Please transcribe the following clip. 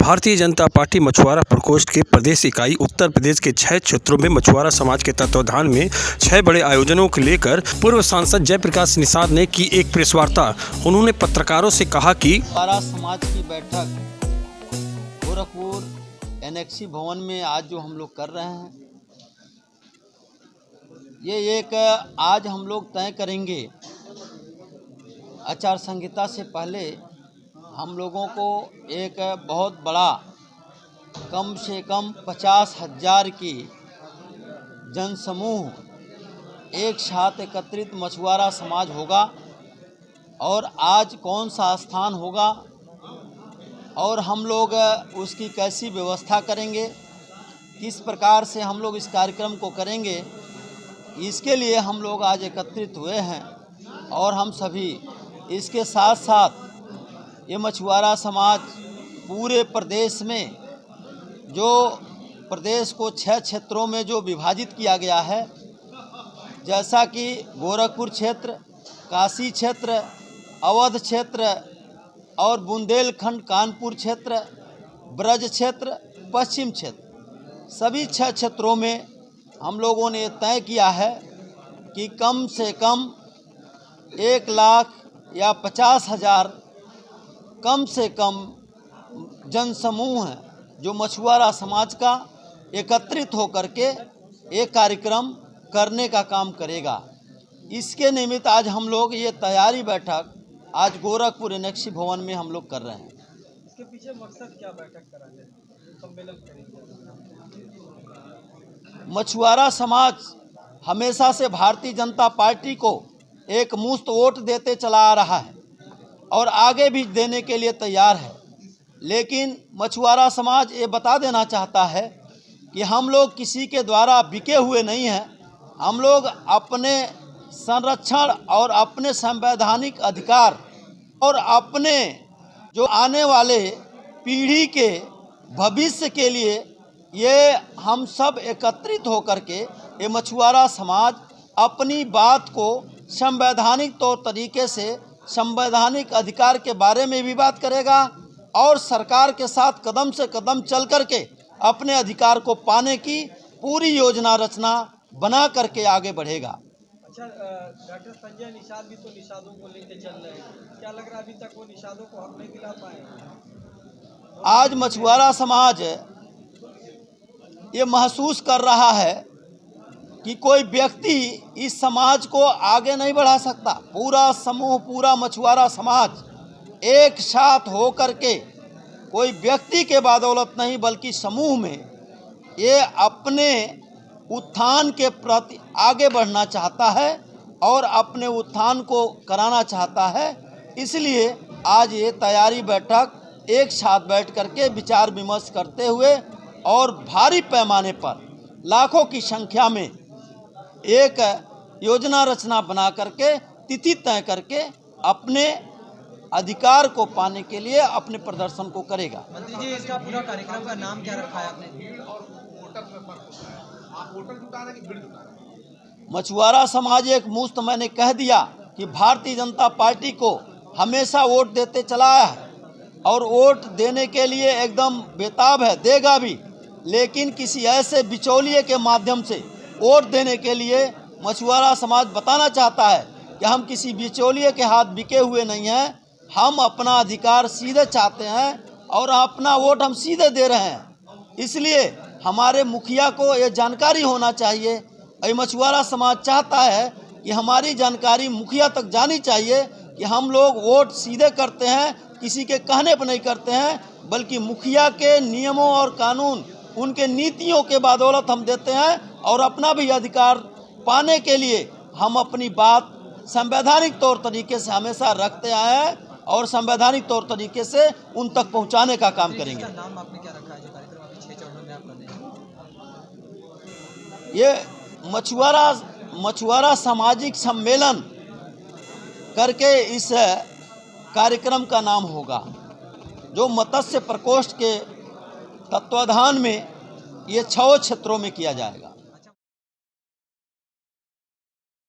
Bharatiya Janata party मछुआरा प्रकोष्ठ के प्रदेश इकाई उत्तर प्रदेश के 6 क्षेत्रों में मछुआरा समाज के तत्वाधान में 6 बड़े आयोजनों को लेकर पूर्व सांसद जयप्रकाश निषाद ने की एक प्रेस वार्ता। उन्होंने पत्रकारों से कहा कि मछुआरा समाज की बैठक गोरखपुर एनेक्सी भवन में आज जो हम लोग कर रहे हैं, ये एक आज हम लोग तय करेंगे। आचार संहिता से पहले हम लोगों को एक बहुत बड़ा कम से कम 50,000 की जनसमूह एक साथ एकत्रित मछुआरा समाज होगा। और आज कौन सा स्थान होगा और हम लोग उसकी कैसी व्यवस्था करेंगे, किस प्रकार से हम लोग इस कार्यक्रम को करेंगे, इसके लिए हम लोग आज एकत्रित हुए हैं। और हम सभी इसके साथ साथ ये मछुआरा समाज पूरे प्रदेश में, जो प्रदेश को 6 क्षेत्रों में जो विभाजित किया गया है, जैसा कि गोरखपुर क्षेत्र, काशी क्षेत्र, अवध क्षेत्र और बुंदेलखंड कानपुर क्षेत्र, ब्रज क्षेत्र, पश्चिम क्षेत्र, सभी 6 क्षेत्रों में हम लोगों ने तय किया है कि कम से कम 1 लाख या 50,000 कम से कम जनसमूह है जो मछुआरा समाज का एकत्रित होकर के एक कार्यक्रम करने का काम करेगा। इसके निमित्त आज हम लोग ये तैयारी बैठक आज गोरखपुर एनेक्सी भवन में हम लोग कर रहे हैं। इसके पीछे मकसद क्या बैठक कराने, सम्मेलन करेंगे? मछुआरा समाज हमेशा से भारतीय जनता पार्टी को एक मुफ्त वोट देते चला आ रहा है और आगे भी देने के लिए तैयार है। लेकिन मछुआरा समाज ये बता देना चाहता है कि हम लोग किसी के द्वारा बिके हुए नहीं हैं। हम लोग अपने संरक्षण और अपने संवैधानिक अधिकार और अपने जो आने वाले पीढ़ी के भविष्य के लिए ये हम सब एकत्रित होकर के ये मछुआरा समाज अपनी बात को संवैधानिक तौर तरीके से संवैधानिक अधिकार के बारे में भी बात करेगा और सरकार के साथ कदम से कदम चल करके अपने अधिकार को पाने की पूरी योजना रचना बना करके आगे बढ़ेगा। अच्छा, डॉक्टर संजय निषाद भी तो निषादों को लेकर चल रहे हैं, क्या लग रहा है अभी तक वो निषादों को हक नहीं दिला पाए? आज मछुआरा समाज ये महसूस कर रहा है कि कोई व्यक्ति इस समाज को आगे नहीं बढ़ा सकता। पूरा समूह, पूरा मछुआरा समाज एक साथ हो करके, कोई व्यक्ति के बदौलत नहीं बल्कि समूह में ये अपने उत्थान के प्रति आगे बढ़ना चाहता है और अपने उत्थान को कराना चाहता है। इसलिए आज ये तैयारी बैठक एक साथ बैठ करके विचार विमर्श करते हुए और भारी पैमाने पर लाखों की संख्या में एक योजना रचना बना करके तिथि तय करके अपने अधिकार को पाने के लिए अपने प्रदर्शन को करेगा। मंत्री जी, इसका पूरा कार्यक्रम का नाम क्या रखा है आपने? मछुआरा समाज एक मुफ्त, मैंने कह दिया कि भारतीय जनता पार्टी को हमेशा वोट देते चला आया है और वोट देने के लिए एकदम बेताब है, देगा भी। लेकिन किसी ऐसे बिचौलिए के माध्यम से वोट देने के लिए मछुआरा समाज बताना चाहता है कि हम किसी बिचौलिए के हाथ बिके हुए नहीं हैं। हम अपना अधिकार सीधे चाहते हैं और अपना वोट हम सीधे दे रहे हैं। इसलिए हमारे मुखिया को ये जानकारी होना चाहिए। ये मछुआरा समाज चाहता है कि हमारी जानकारी मुखिया तक जानी चाहिए कि हम लोग वोट सीधे करते हैं, किसी के कहने पर नहीं करते हैं, बल्कि मुखिया के नियमों और कानून, उनके नीतियों के बदौलत हम देते हैं। और अपना भी अधिकार पाने के लिए हम अपनी बात संवैधानिक तौर तरीके से हमेशा रखते आए हैं और संवैधानिक तौर तरीके से उन तक पहुंचाने का काम करेंगे। इसका नाम आपने क्या रखा है जो कार्यक्रम अभी 6 चरणों में आप कर रहे हैं? ये मछुआरा सामाजिक सम्मेलन करके इस कार्यक्रम का नाम होगा, जो मत्स्य प्रकोष्ठ के तत्वाधान में ये 6 क्षेत्रों में किया जाएगा।